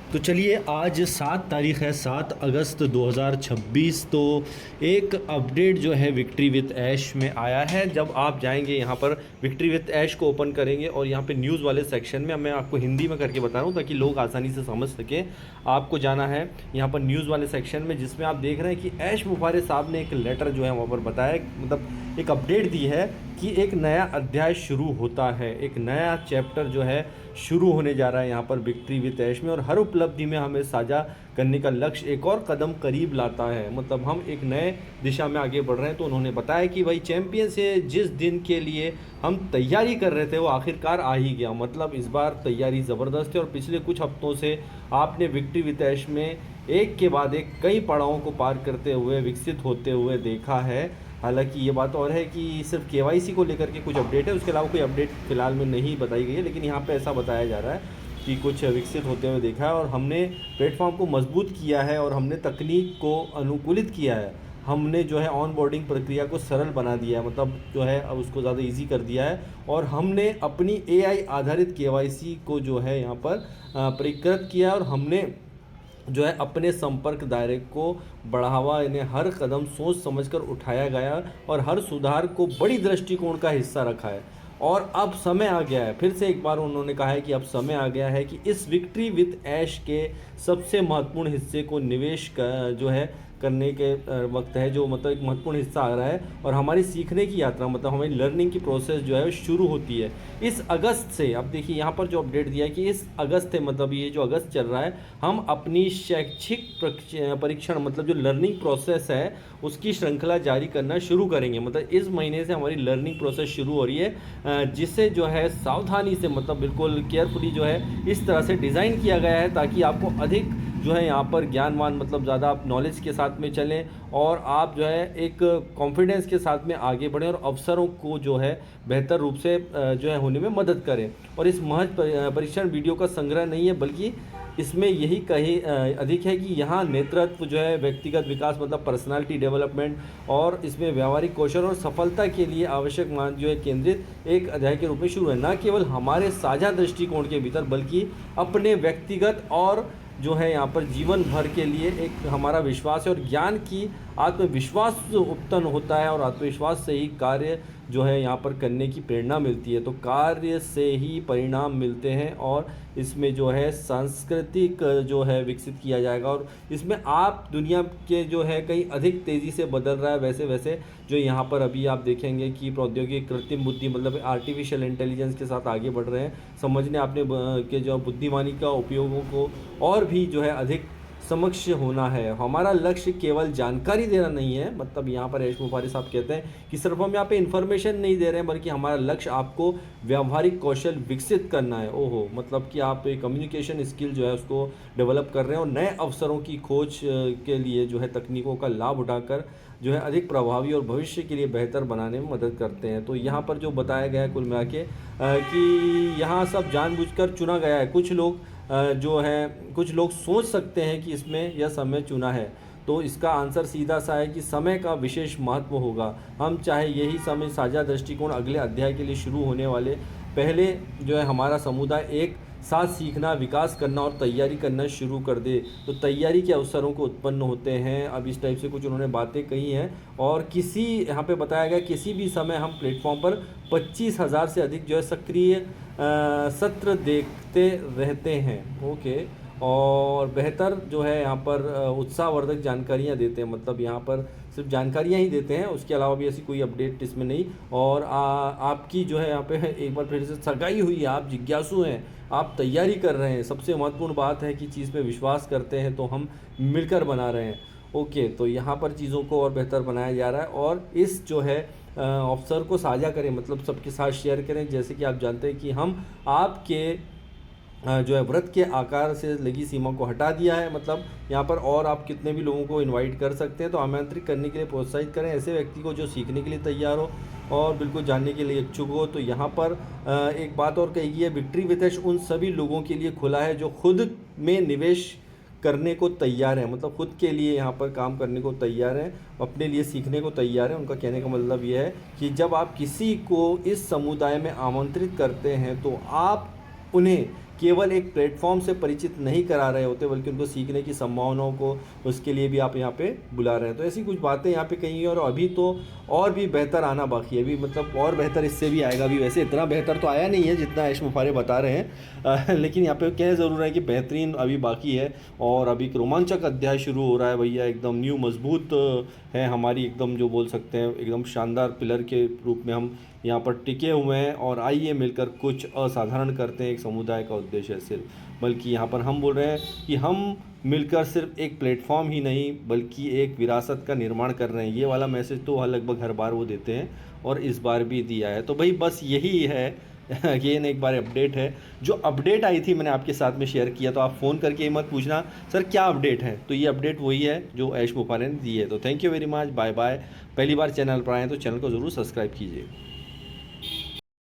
तो चलिए, आज 7 तारीख़ है, 7 अगस्त 2026। तो एक अपडेट जो है विक्ट्री विथ ऐश में आया है। जब आप जाएंगे यहाँ पर विक्ट्री विथ ऐश को ओपन करेंगे और यहाँ पे न्यूज़ वाले सेक्शन में, मैं आपको हिंदी में करके बता रहा हूँ ताकि लोग आसानी से समझ सकें। आपको जाना है यहाँ पर न्यूज़ वाले सेक्शन में, जिसमें आप देख रहे हैं कि ऐश मुफारे साहब ने एक लेटर जो है वहाँ पर बताया, मतलब एक अपडेट दी है कि एक नया अध्याय शुरू होता है, एक नया चैप्टर जो है शुरू होने जा रहा है यहाँ पर विक्ट्री विथ ऐश में। और हर उपलब्धि में हमें साझा करने का लक्ष्य एक और कदम करीब लाता है, मतलब हम एक नए दिशा में आगे बढ़ रहे हैं। तो उन्होंने बताया कि भाई चैंपियन से जिस दिन के लिए हम तैयारी कर रहे थे वो आखिरकार आ ही गया। मतलब इस बार तैयारी ज़बरदस्त है और पिछले कुछ हफ्तों से आपने विक्ट्री विथ ऐश में एक के बाद एक कई पड़ावों को पार करते हुए विकसित होते हुए देखा है। हालांकि ये बात और है कि सिर्फ केवाईसी को लेकर के कुछ अपडेट है, उसके अलावा कोई अपडेट फ़िलहाल में नहीं बताई गई है, लेकिन यहाँ पे ऐसा बताया जा रहा है कि कुछ विकसित होते हुए देखा है और हमने प्लेटफॉर्म को मजबूत किया है और हमने तकनीक को अनुकूलित किया है। हमने जो है ऑन बोर्डिंग प्रक्रिया को सरल बना दिया है, मतलब जो है अब उसको ज़्यादा इजी कर दिया है। और हमने अपनी एआई आधारित केवाईसी को जो है यहाँ पर परिष्कृत किया और हमने जो है अपने संपर्क दायरे को बढ़ावा, इन्हें हर कदम सोच समझकर उठाया गया और हर सुधार को बड़ी दृष्टिकोण का हिस्सा रखा है। और अब समय आ गया है, फिर से एक बार उन्होंने कहा है कि अब समय आ गया है कि इस विक्ट्री विथ ऐश के सबसे महत्वपूर्ण हिस्से को निवेश जो है करने के वक्त है, जो मतलब एक महत्वपूर्ण हिस्सा आ रहा है। और हमारी सीखने की यात्रा, मतलब हमारी लर्निंग की प्रोसेस जो है शुरू होती है इस अगस्त से। अब देखिए यहाँ पर जो अपडेट दिया है कि इस अगस्त है, मतलब ये जो अगस्त चल रहा है, हम अपनी शैक्षिक परीक्षण, मतलब जो लर्निंग प्रोसेस है उसकी श्रृंखला जारी करना शुरू करेंगे। मतलब इस महीने से हमारी लर्निंग प्रोसेस शुरू हो रही है, जिसे जो है सावधानी से, मतलब बिल्कुल केयरफुली जो है इस तरह से डिज़ाइन किया गया है ताकि आपको अधिक जो है यहाँ पर ज्ञानवान, मतलब ज़्यादा आप नॉलेज के साथ में चलें और आप जो है एक कॉन्फिडेंस के साथ में आगे बढ़ें और अवसरों को जो है बेहतर रूप से जो है होने में मदद करें। और इस महज परीक्षण वीडियो का संग्रह नहीं है, बल्कि इसमें यही कहीं अधिक है कि यहाँ नेतृत्व जो है, व्यक्तिगत विकास मतलब पर्सनालिटी डेवलपमेंट, और इसमें व्यावहारिक कौशल और सफलता के लिए आवश्यक मान जो है केंद्रित एक अध्याय के रूप में शुरू है, न केवल हमारे साझा दृष्टिकोण के भीतर बल्कि अपने व्यक्तिगत और जो है यहाँ पर जीवन भर के लिए एक हमारा विश्वास है। और ज्ञान की आत्मविश्वास उत्पन्न होता है और आत्मविश्वास से ही कार्य जो है यहाँ पर करने की प्रेरणा मिलती है। तो कार्य से ही परिणाम मिलते हैं और इसमें जो है सांस्कृतिक जो है विकसित किया जाएगा। और इसमें आप दुनिया के जो है कहीं अधिक तेज़ी से बदल रहा है, वैसे वैसे जो यहाँ पर अभी आप देखेंगे कि प्रौद्योगिकी कृत्रिम बुद्धि, मतलब आर्टिफिशियल इंटेलिजेंस के साथ आगे बढ़ रहे हैं, समझने आपने के जो बुद्धिमानी का उपयोगों को और भी जो है अधिक समक्ष होना है। हमारा लक्ष्य केवल जानकारी देना नहीं है, मतलब यहाँ पर ऐश मुफारी साहब कहते हैं कि सिर्फ हम यहाँ पे इन्फॉर्मेशन नहीं दे रहे हैं, बल्कि हमारा लक्ष्य आपको व्यावहारिक कौशल विकसित करना है। ओहो, मतलब कि आप एक कम्युनिकेशन स्किल जो है उसको डेवलप कर रहे हैं और नए अवसरों की खोज के लिए जो है तकनीकों का लाभ उठाकर जो है अधिक प्रभावी और भविष्य के लिए बेहतर बनाने में मदद करते हैं। तो यहाँ पर जो बताया गया है कुल मिला के कि यहाँ सब जानबूझकर चुना गया है। कुछ लोग जो है, कुछ लोग सोच सकते हैं कि इसमें यह समय चुना है, तो इसका आंसर सीधा सा है कि समय का विशेष महत्व होगा। हम चाहे यही समय साझा दृष्टिकोण अगले अध्याय के लिए शुरू होने वाले पहले जो है हमारा समुदाय एक साथ सीखना, विकास करना और तैयारी करना शुरू कर दे, तो तैयारी के अवसरों को उत्पन्न होते हैं। अब इस टाइप से कुछ उन्होंने बातें कही हैं। और किसी यहाँ पे बताया गया किसी भी समय हम प्लेटफॉर्म पर 25,000 से अधिक जो है सक्रिय सत्र देखते रहते हैं। ओके, और बेहतर जो है यहाँ पर उत्साहवर्धक जानकारियाँ देते हैं, मतलब यहाँ पर सिर्फ जानकारियाँ ही देते हैं, उसके अलावा भी ऐसी कोई अपडेट इसमें नहीं। और आपकी जो है यहाँ पे एक बार फिर से सगाई हुई है, आप जिज्ञासु हैं, आप तैयारी कर रहे हैं, सबसे महत्वपूर्ण बात है कि चीज़ पे विश्वास करते हैं, तो हम मिलकर बना रहे हैं। ओके, तो यहाँ पर चीज़ों को और बेहतर बनाया जा रहा है और इस जो है अवसर को साझा करें, मतलब सबके साथ शेयर करें। जैसे कि आप जानते हैं कि हम आपके जो है व्रत के आकार से लगी सीमा को हटा दिया है, मतलब यहाँ पर और आप कितने भी लोगों को इनवाइट कर सकते हैं। तो आमंत्रित करने के लिए प्रोत्साहित करें ऐसे व्यक्ति को जो सीखने के लिए तैयार हो और बिल्कुल जानने के लिए इच्छुक हो। तो यहाँ पर एक बात और कही गई है, विक्ट्री विथ ऐश उन सभी लोगों के लिए खुला है जो खुद में निवेश करने को तैयार है, मतलब खुद के लिए यहाँ पर काम करने को तैयार है, अपने लिए सीखने को तैयार है। उनका कहने का मतलब ये है कि जब आप किसी को इस समुदाय में आमंत्रित करते हैं तो आप उन्हें केवल एक प्लेटफॉर्म से परिचित नहीं करा रहे होते, बल्कि उनको सीखने की संभावनाओं को, उसके लिए भी आप यहाँ पे बुला रहे हैं। तो ऐसी कुछ बातें यहाँ पे कही हैं, और अभी तो और भी बेहतर आना बाकी है, अभी मतलब और बेहतर इससे भी आएगा। अभी वैसे इतना बेहतर तो आया नहीं है जितना ऐश मुफारे बता रहे हैं, लेकिन यहाँ पे कह ज़रूर है कि बेहतरीन अभी बाकी है। और अभी एक रोमांचक अध्याय शुरू हो रहा है भैया, एकदम न्यू मजबूत है हमारी, एकदम जो बोल सकते हैं एकदम शानदार पिलर के रूप में हम यहाँ पर टिके हुए हैं। और आइए मिलकर कुछ असाधारण करते हैं, एक समुदाय का उद्देश्य सिर्फ, बल्कि यहाँ पर हम बोल रहे हैं कि हम मिलकर सिर्फ एक प्लेटफॉर्म ही नहीं बल्कि एक विरासत का निर्माण कर रहे हैं। ये वाला मैसेज तो लगभग हर बार वो देते हैं, और इस बार भी दिया है। तो भाई बस यही है, अगेन एक बार अपडेट है, जो अपडेट आई थी मैंने आपके साथ में शेयर किया। तो आप फ़ोन करके ये मत पूछना सर क्या अपडेट है, तो ये अपडेट वही है जो ऐश मुफारे ने दी है। तो thank you very much, bye bye. पहली बार चैनल पर आए तो चैनल को ज़रूर सब्सक्राइब कीजिए।